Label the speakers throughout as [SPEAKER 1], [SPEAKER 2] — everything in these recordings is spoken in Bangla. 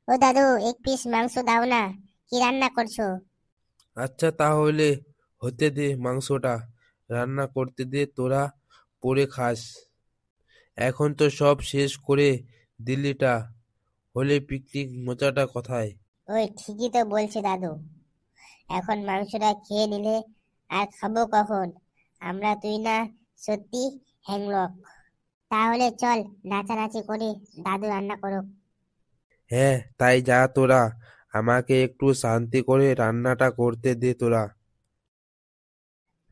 [SPEAKER 1] ও দাদু, এক পিস মাংস দাও না। কি রান্না করছো?
[SPEAKER 2] আচ্ছা তাহলে হতে দে মাংসটা, রান্না করতে দে, তোরা পরে খাস। এখন তো সব শেষ করে দিল্লিটা হলে পিকনিক মজাটা কোথায়?
[SPEAKER 1] ওই ঠিকই তো বলছে দাদু। এখন মাংসটা খেয়ে নিলে আর খাবো কখন? আমরা তুই না সত্যি হ্যাংলক। তাহলে চল, নাচানাচি করি, দাদু রান্না করো।
[SPEAKER 2] হ্যাঁ তাই যা তোরা, আমাকে একটু শান্তি করে রান্নাটা করতে দে তোরা।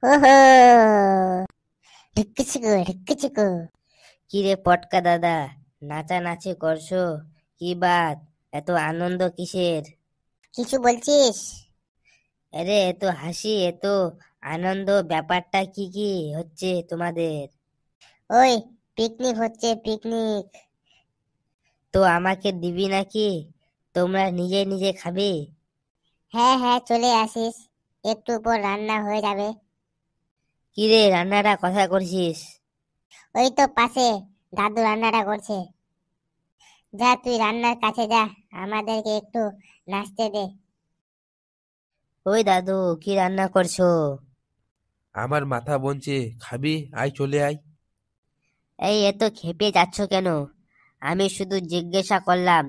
[SPEAKER 1] হো হো, ঢিক্কিচিকু ঢিক্কিচিকু।
[SPEAKER 3] কি রে পটকা দাদা, নাচানাচি করছো? কি বাত, এত আনন্দ কিসের?
[SPEAKER 1] কিছু বলছিস?
[SPEAKER 3] আরে এত হাসি, এত আনন্দ, ব্যাপারটা কি কি হচ্ছে তোমাদের?
[SPEAKER 1] ওই পিকনিক হচ্ছে, পিকনিক।
[SPEAKER 3] তো আমাকে দিবি নাকি? তোমরা নিজে নিজে খাবে?
[SPEAKER 1] হ্যাঁ হ্যাঁ, চলে আসিস, একটু পর রান্না হয়ে যাবে।
[SPEAKER 3] কি রে, রান্নাটা কথা করছিস?
[SPEAKER 1] ওই তো পাশে দাদু রান্নাটা করছে। যা তুই রান্নার কাছে যা, আমাদেরকে একটু নাচতে দে।
[SPEAKER 3] ওই দাদু, কি রান্না করছো?
[SPEAKER 2] আমার মাথা বলছে, খাবি? আয় চলে আয়।
[SPEAKER 3] এই এত খেপে যাচ্ছ কেন? আমি শুধু জিজ্ঞাসা করলাম।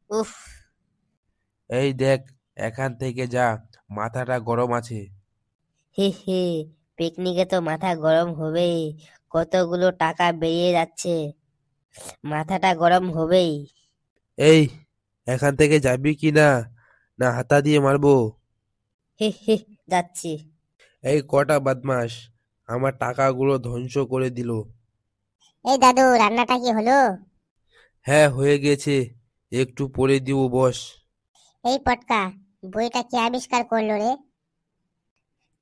[SPEAKER 3] উফ।
[SPEAKER 2] এই দেখ, এখান থেকে যা, মাথাটা গরম আছে।
[SPEAKER 3] হে হে, পিকনিকে তো মাথা গরম হবেই। কতগুলো টাকা বেরিয়ে যাচ্ছে, মাথাটা গরম হবেই।
[SPEAKER 2] এই, এখান থেকে যাবি কি না, না হাতা দিয়ে মারবো?
[SPEAKER 3] হে হে, যাচ্ছি।
[SPEAKER 2] এই কটা বদমাস আমার টাকাগুলো ধ্বংস করে দিল।
[SPEAKER 1] এই দাদু, রান্নাটা কি হলো?
[SPEAKER 2] হ্যাঁ হয়ে গেছে, একটু পরে দিব বস।
[SPEAKER 1] এই পটকা, বইটা কে আবিষ্কার করলো রে?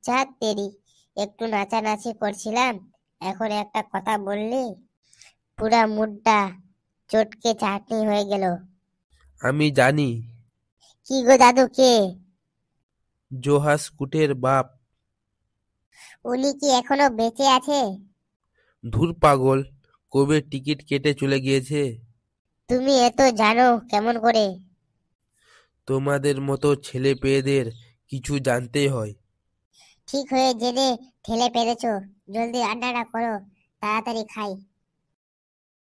[SPEAKER 1] চাঁদ তেরি, একটু নাচানাচি করছিলাম, এখন একটা কথা বললি, পুরা মুডটা চটকে চাটনি হয়ে গেল।
[SPEAKER 2] আমি জানি,
[SPEAKER 1] কি গো দাদু, কে?
[SPEAKER 2] জোহাস কুটের বাপ।
[SPEAKER 1] উনি কি এখনো বেঁচে আছে?
[SPEAKER 2] ধুর পাগল, কবে টিকিট কেটে চলে গিয়েছে।
[SPEAKER 1] তুমি এত জানো কেমন করে?
[SPEAKER 2] তোমাদের মতো ছেলে পেয়েদের কিছু জানতেই হয়।
[SPEAKER 1] ঠিক হয়ে জেনে ঠেলে পেরেছো। জলদি রান্নাটা করো, তাড়াতাড়ি খাই।